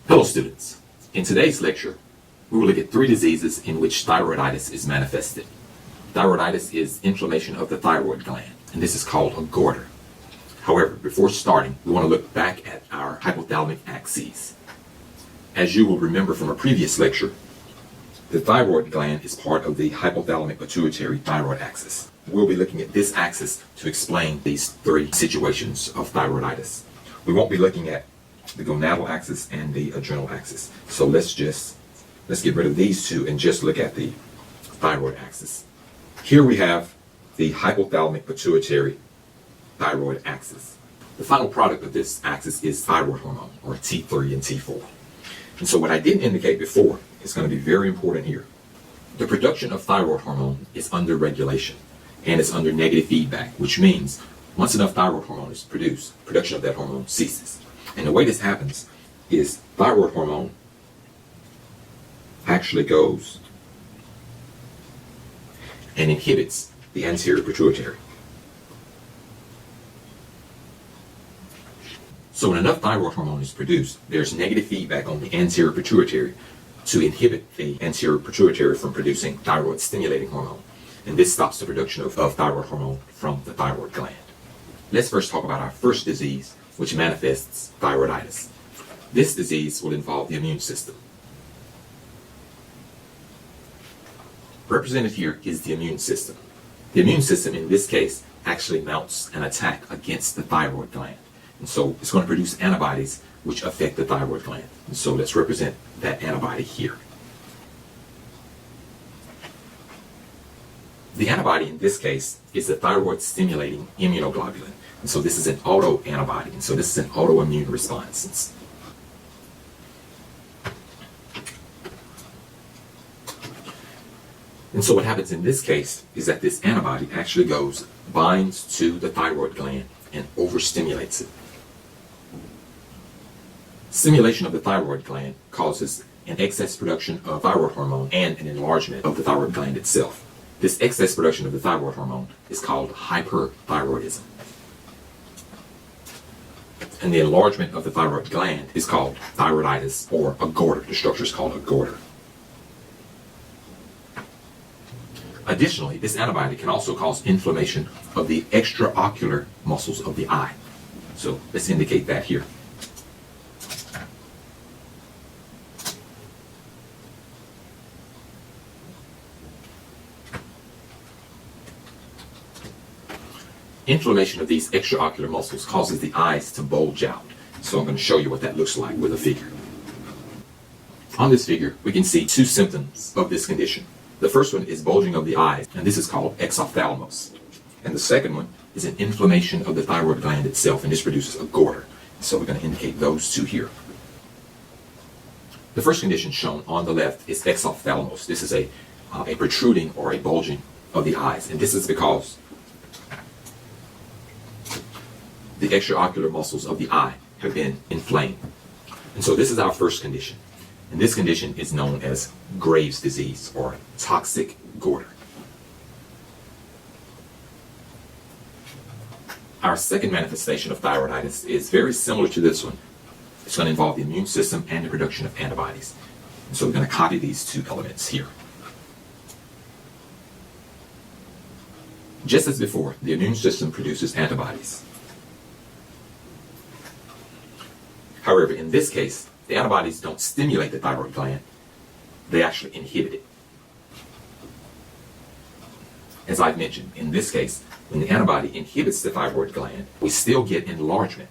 Hello students, in today's lecture we will look at 3 diseases in which thyroiditis is manifested. Thyroiditis is inflammation of the thyroid gland, and this is called a goiter. However, before starting, we want to look back at our hypothalamic axes. As you will remember from a previous lecture, the thyroid gland is part of the hypothalamic pituitary thyroid axis. We'll be looking at this axis to explain these 3 situations of thyroiditis. We won't be looking at the gonadal axis and the adrenal axis. So let's get rid of these 2 and just look at the thyroid axis. Here we have the hypothalamic pituitary thyroid axis. The final product of this axis is thyroid hormone, or T3 and T4. And so what I didn't indicate before is going to be very important here. The production of thyroid hormone is under regulation, and it's under negative feedback, which means once enough thyroid hormone is produced, production of that hormone ceases. And the way this happens is thyroid hormone actually goes and inhibits the anterior pituitary. So when enough thyroid hormone is produced, there's negative feedback on the anterior pituitary to inhibit the anterior pituitary from producing thyroid stimulating hormone. And this stops the production of thyroid hormone from the thyroid gland. Let's first talk about our first disease, which manifests thyroiditis. This disease will involve the immune system. Represented here is the immune system. The immune system in this case actually mounts an attack against the thyroid gland. And so it's going to produce antibodies which affect the thyroid gland. And so let's represent that antibody here. The antibody in this case is the thyroid stimulating immunoglobulin. And so this is an autoantibody. And so this is an autoimmune response. And so what happens in this case is that this antibody actually binds to the thyroid gland and overstimulates it. Stimulation of the thyroid gland causes an excess production of thyroid hormone and an enlargement of the thyroid gland itself. This excess production of the thyroid hormone is called hyperthyroidism. And the enlargement of the thyroid gland is called thyroiditis, or a goiter. The structure is called a goiter. Additionally, this antibody can also cause inflammation of the extraocular muscles of the eye. So let's indicate that here. Inflammation of these extraocular muscles causes the eyes to bulge out. So I'm going to show you what that looks like with a figure. On this figure, we can see 2 symptoms of this condition. The first one is bulging of the eyes, and this is called exophthalmos. And the second one is an inflammation of the thyroid gland itself, and this produces a goiter. So we're going to indicate those 2 here. The first condition shown on the left is exophthalmos. This is a protruding or a bulging of the eyes, and this is because the extraocular muscles of the eye have been inflamed. And so this is our first condition. And this condition is known as Graves' disease, or toxic goiter. Our second manifestation of thyroiditis is very similar to this one. It's going to involve the immune system and the production of antibodies. And so we're going to copy these 2 elements here. Just as before, the immune system produces antibodies. However, in this case, the antibodies don't stimulate the thyroid gland, they actually inhibit it. As I've mentioned, in this case, when the antibody inhibits the thyroid gland, we still get enlargement.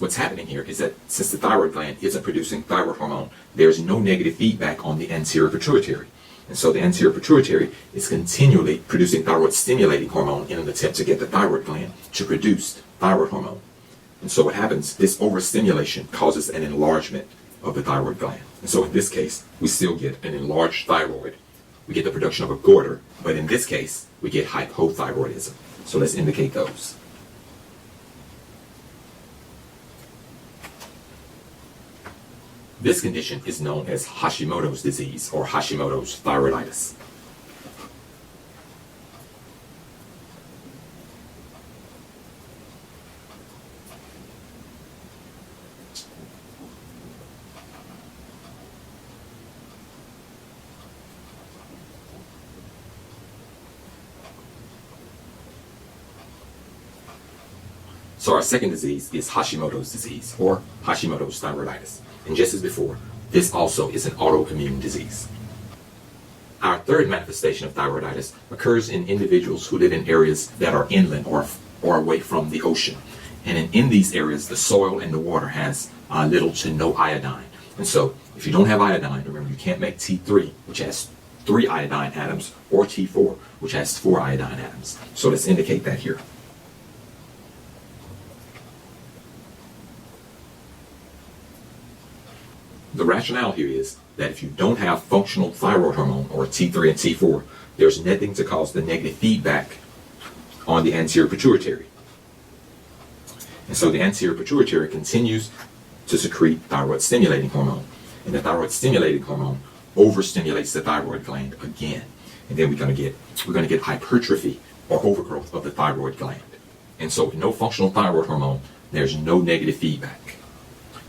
What's happening here is that since the thyroid gland isn't producing thyroid hormone, there's no negative feedback on the anterior pituitary. And so the anterior pituitary is continually producing thyroid stimulating hormone in an attempt to get the thyroid gland to produce thyroid hormone. And so what happens, this overstimulation causes an enlargement of the thyroid gland. And so in this case, we still get an enlarged thyroid. We get the production of a goiter, but in this case, we get hypothyroidism. So let's indicate those. This condition is known as Hashimoto's disease, or Hashimoto's thyroiditis. So our second disease is Hashimoto's disease, or Hashimoto's thyroiditis. And just as before, this also is an autoimmune disease. Our third manifestation of thyroiditis occurs in individuals who live in areas that are inland or away from the ocean. And in these areas, the soil and the water has little to no iodine. And so if you don't have iodine, remember you can't make T3, which has 3 iodine atoms, or T4, which has 4 iodine atoms. So let's indicate that here. The rationale here is that if you don't have functional thyroid hormone, or T3 and T4, there's nothing to cause the negative feedback on the anterior pituitary. And so the anterior pituitary continues to secrete thyroid stimulating hormone. And the thyroid stimulating hormone overstimulates the thyroid gland again. And then we're going to get hypertrophy or overgrowth of the thyroid gland. And so with no functional thyroid hormone, there's no negative feedback.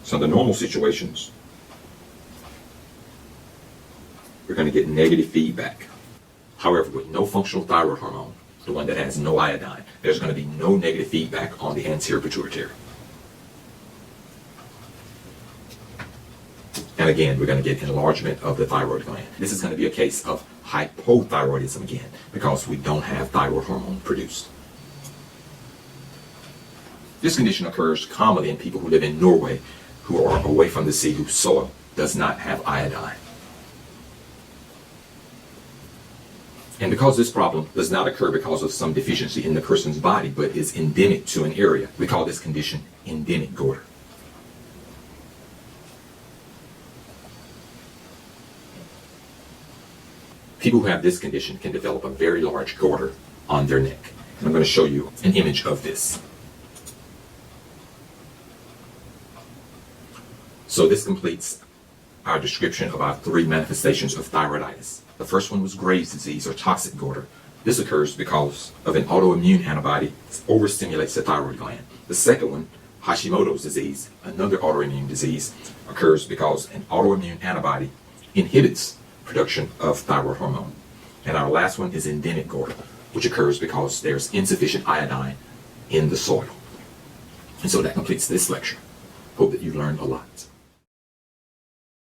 So in the normal situations, we're going to get negative feedback. However, with no functional thyroid hormone, the one that has no iodine, there's going to be no negative feedback on the anterior pituitary. And again, we're going to get enlargement of the thyroid gland. This is going to be a case of hypothyroidism again, because we don't have thyroid hormone produced. This condition occurs commonly in people who live in Norway, who are away from the sea, whose soil does not have iodine. And because this problem does not occur because of some deficiency in the person's body, but is endemic to an area, we call this condition endemic goiter. People who have this condition can develop a very large goiter on their neck. And I'm going to show you an image of this. So this completes our description of our 3 manifestations of thyroiditis. The first one was Graves' disease, or toxic goiter. This occurs because of an autoimmune antibody that overstimulates the thyroid gland. The second one, Hashimoto's disease, another autoimmune disease, occurs because an autoimmune antibody inhibits production of thyroid hormone. And our last one is endemic goiter, which occurs because there's insufficient iodine in the soil. And so that completes this lecture. Hope that you learned a lot.